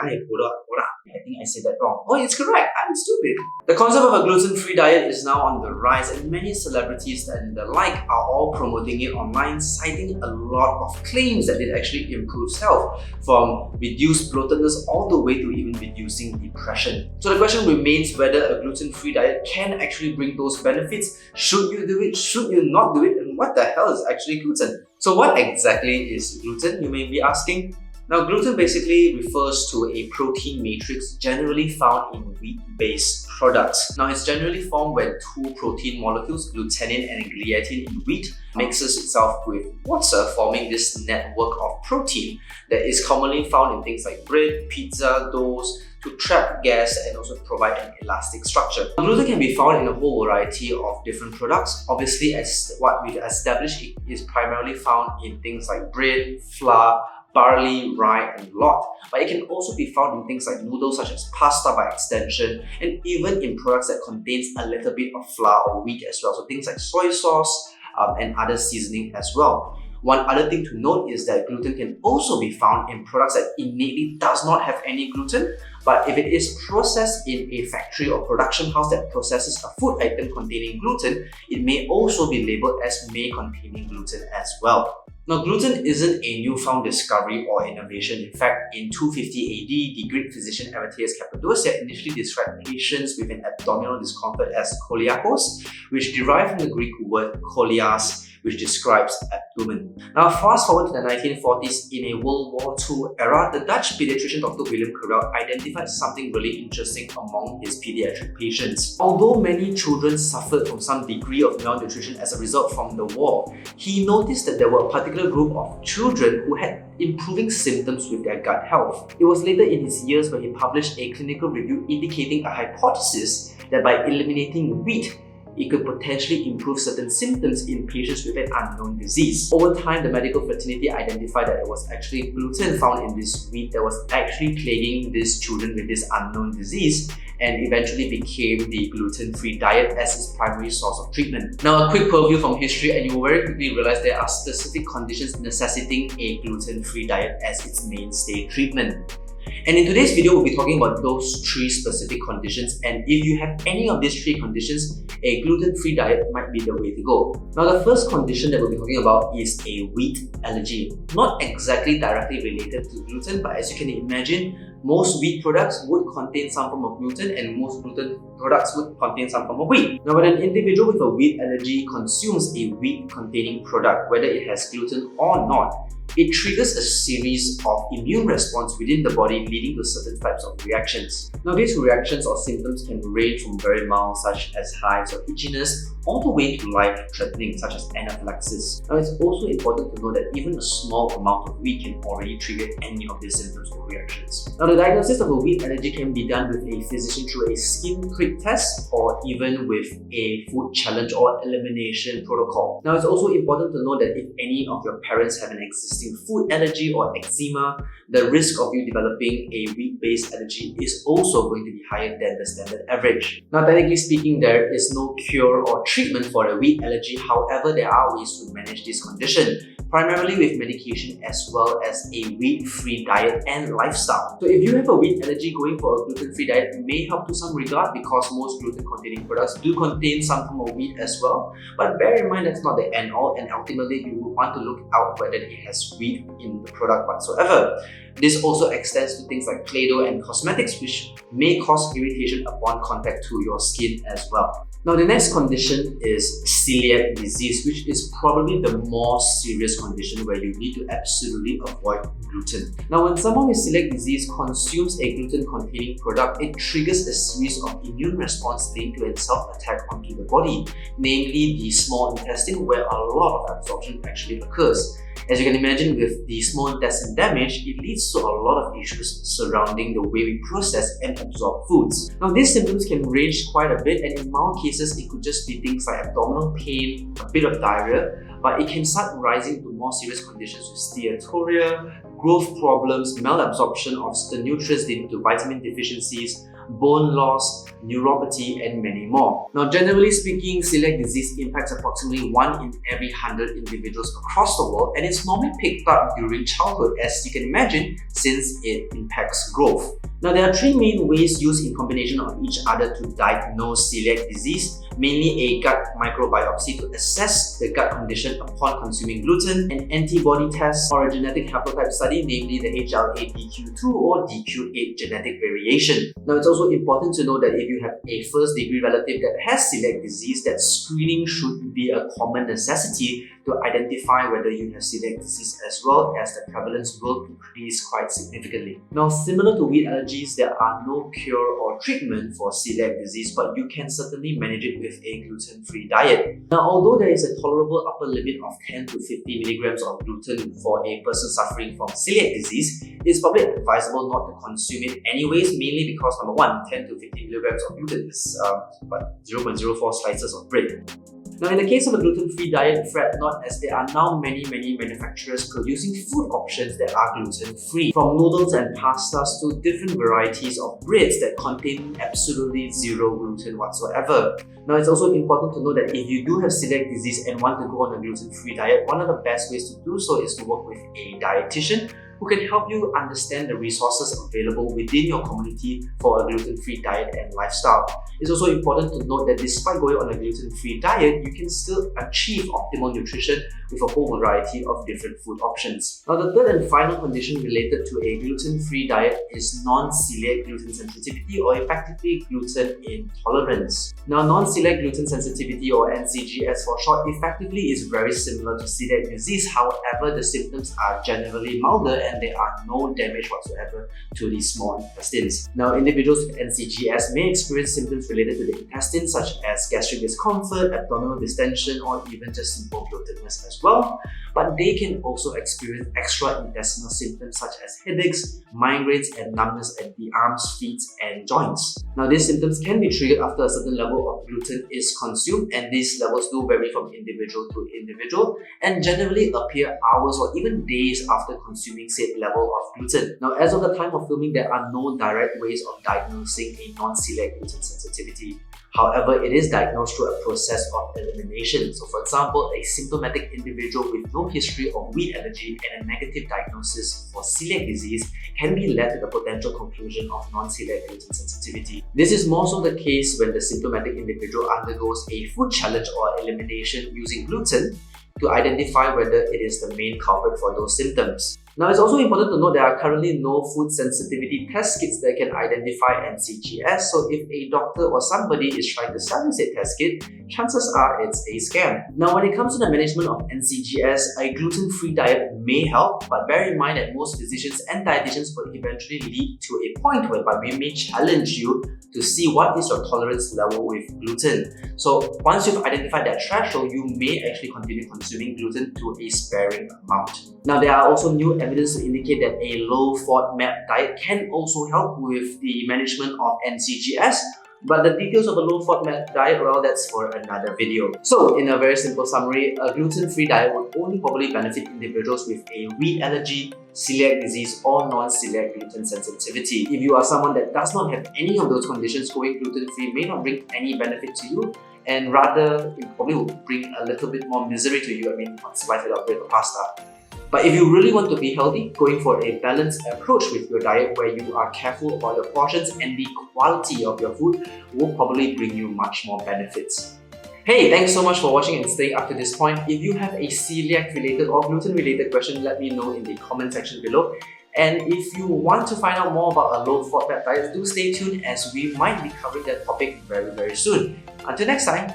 I think I said that wrong. Oh, it's correct. I'm stupid. The concept of a gluten-free diet is now on the rise, and many celebrities and the like are all promoting it online, citing a lot of claims that it actually improves health, from reduced bloatedness all the way to even reducing depression. So the question remains whether a gluten-free diet can actually bring those benefits. Should you do it? Should you not do it? And what the hell is actually gluten? So what exactly is gluten, you may be asking? Now, gluten basically refers to a protein matrix generally found in wheat-based products. Now, it's generally formed when two protein molecules, glutenin and gliadin in wheat, mixes itself with water, forming this network of protein that is commonly found in things like bread, pizza, doughs, to trap gas and also provide an elastic structure. Gluten can be found in a whole variety of different products. Obviously, as what we've established, it is primarily found in things like bread, flour, barley, rye, and lot. But it can also be found in things like noodles, such as pasta by extension, and even in products that contains a little bit of flour or wheat as well. So things like soy sauce and other seasoning as well. One other thing to note is that gluten can also be found in products that innately does not have any gluten, but if it is processed in a factory or production house that processes a food item containing gluten, it may also be labeled as may containing gluten as well. Now, gluten isn't a newfound discovery or innovation. In fact, in 250 AD, the Greek physician Erathias Cappadocia initially described patients with an abdominal discomfort as coliacos, which derived from the Greek word kolias, which describes abdomen. Now, fast forward to the 1940s, in a World War II era, the Dutch pediatrician Dr. Willem Carel identified something really interesting among his pediatric patients. Although many children suffered from some degree of malnutrition as a result from the war, he noticed that there were a particular group of children who had improving symptoms with their gut health. It was later in his years when he published a clinical review indicating a hypothesis that by eliminating wheat, it could potentially improve certain symptoms in patients with an unknown disease. Over time, the medical fraternity identified that it was actually gluten found in this wheat that was actually plaguing these children with this unknown disease, and eventually became the gluten-free diet as its primary source of treatment. Now, a quick purview from history, and you will very quickly realize there are specific conditions necessitating a gluten-free diet as its mainstay treatment. And in today's video, we'll be talking about those 3 specific conditions, and if you have any of these 3 conditions, a gluten-free diet might be the way to go. Now, the first condition that we'll be talking about is a wheat allergy. Not exactly directly related to gluten, but as you can imagine, most wheat products would contain some form of gluten, and most gluten products would contain some form of wheat. Now, when an individual with a wheat allergy consumes a wheat-containing product, whether it has gluten or not, it triggers a series of immune response within the body, leading to certain types of reactions. Now, these reactions or symptoms can range from very mild, such as hives or itchiness, all the way to life-threatening, such as anaphylaxis. Now, it's also important to know that even a small amount of wheat can already trigger any of these symptoms or reactions. Now, the diagnosis of a wheat allergy can be done with a physician through a skin prick test, or even with a food challenge or elimination protocol. Now, it's also important to know that if any of your parents have an existing food allergy or eczema, the risk of you developing a wheat-based allergy is also going to be higher than the standard average. Now, technically speaking, there is no cure or treatment for a wheat allergy. However, there are ways to manage this condition, primarily with medication as well as a wheat-free diet and lifestyle. So if you have a wheat allergy, going for a gluten-free diet may help to some regard because most gluten-containing products do contain some form of wheat as well. But bear in mind that's not the end-all, and ultimately you will want to look out whether it has wheat in the product whatsoever. This also extends to things like Play-Doh and cosmetics, which may cause irritation upon contact to your skin as well. Now, the next condition is celiac disease, which is probably the more serious condition where you need to absolutely avoid gluten. Now, when someone with celiac disease consumes a gluten-containing product, it triggers a series of immune response linked to a self-attack onto the body, namely the small intestine, where a lot of absorption actually occurs. As you can imagine, with the small intestine damage, it leads to a lot of issues surrounding the way we process and absorb foods. Now, these symptoms can range quite a bit, and in mild cases, it could just be things like abdominal pain, a bit of diarrhea, but it can start rising to more serious conditions with steatorrhea, growth problems, malabsorption of certain nutrients leading to vitamin deficiencies, bone loss, neuropathy, and many more. Now, generally speaking, celiac disease impacts approximately 1 in every 100 individuals across the world, and it's normally picked up during childhood, as you can imagine, since it impacts growth. Now, there are three main ways used in combination of each other to diagnose celiac disease, mainly a gut microbiopsy to assess the gut condition upon consuming gluten, an antibody test, or a genetic haplotype study, namely the HLA-DQ2 or DQ8 genetic variation. Now, it's also important to know that if you have a first-degree relative that has celiac disease, that screening should be a common necessity to identify whether you have celiac disease, as well as the prevalence will increase quite significantly. Now, similar to wheat allergies, there are no cure or treatment for celiac disease, but you can certainly manage it with a gluten-free diet. Now, although there is a tolerable upper limit of 10 to 50 milligrams of gluten for a person suffering from celiac disease, it's probably advisable not to consume it anyways, mainly because number one, 10 to 50 milligrams of gluten is 0.04 slices of bread. Now, in the case of a gluten-free diet, fret not, as there are now many manufacturers producing food options that are gluten-free, from noodles and pastas to different varieties of breads that contain absolutely zero gluten whatsoever. Now, it's also important to know that if you do have celiac disease and want to go on a gluten-free diet, one of the best ways to do so is to work with a dietitian who can help you understand the resources available within your community for a gluten-free diet and lifestyle. It's also important to note that despite going on a gluten-free diet, you can still achieve optimal nutrition with a whole variety of different food options. Now, the third and final condition related to a gluten-free diet is non-celiac gluten sensitivity, or effectively gluten intolerance. Now, non-celiac gluten sensitivity, or NCGS for short, effectively is very similar to celiac disease. However, the symptoms are generally milder and there are no damage whatsoever to the small intestines. Now, individuals with NCGS may experience symptoms related to the intestines, such as gastric discomfort, abdominal distension, or even just simple bloatedness as well. But they can also experience extra-intestinal symptoms such as headaches, migraines, and numbness at the arms, feet, and joints. Now, these symptoms can be triggered after a certain level of gluten is consumed, and these levels do vary from individual to individual and generally appear hours or even days after consuming said level of gluten. Now, as of the time of filming, there are no direct ways of diagnosing a non-celiac gluten sensitivity. However, it is diagnosed through a process of elimination. So, for example, a symptomatic individual with no history of wheat allergy and a negative diagnosis for celiac disease can be led to the potential conclusion of non-celiac gluten sensitivity. This is more so the case when the symptomatic individual undergoes a food challenge or elimination using gluten to identify whether it is the main culprit for those symptoms. Now, it's also important to note there are currently no food sensitivity test kits that can identify NCGS, so if a doctor or somebody is trying to sell you a test kit, chances are it's a scam. Now, when it comes to the management of NCGS, a gluten-free diet may help, but bear in mind that most physicians and dietitians will eventually lead to a point whereby we may challenge you to see what is your tolerance level with gluten. So, once you've identified that threshold, you may actually continue consuming gluten to a sparing amount. Now, there are also new evidence to indicate that a low FODMAP diet can also help with the management of NCGS, but the details of a low FODMAP diet, well, that's for another video. So, in a very simple summary, a gluten-free diet would only probably benefit individuals with a wheat allergy, celiac disease, or non-celiac gluten sensitivity. If you are someone that does not have any of those conditions, going gluten-free may not bring any benefit to you, and rather, it probably will bring a little bit more misery to you. I mean, what's life without bread or pasta? But if you really want to be healthy, going for a balanced approach with your diet where you are careful about your portions and the quality of your food will probably bring you much more benefits. Hey, thanks so much for watching and staying up to this point. If you have a celiac related or gluten related question, let me know in the comment section below. And if you want to find out more about a low FODMAP diet, do stay tuned as we might be covering that topic very soon. Until next time,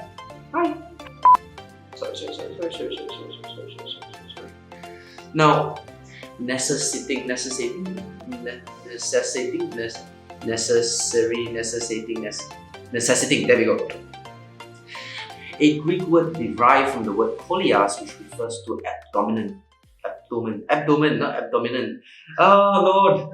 bye! Now, necessitating, there we go. A Greek word derived from the word polias, which refers to abdomen, not abdominant. Oh Lord!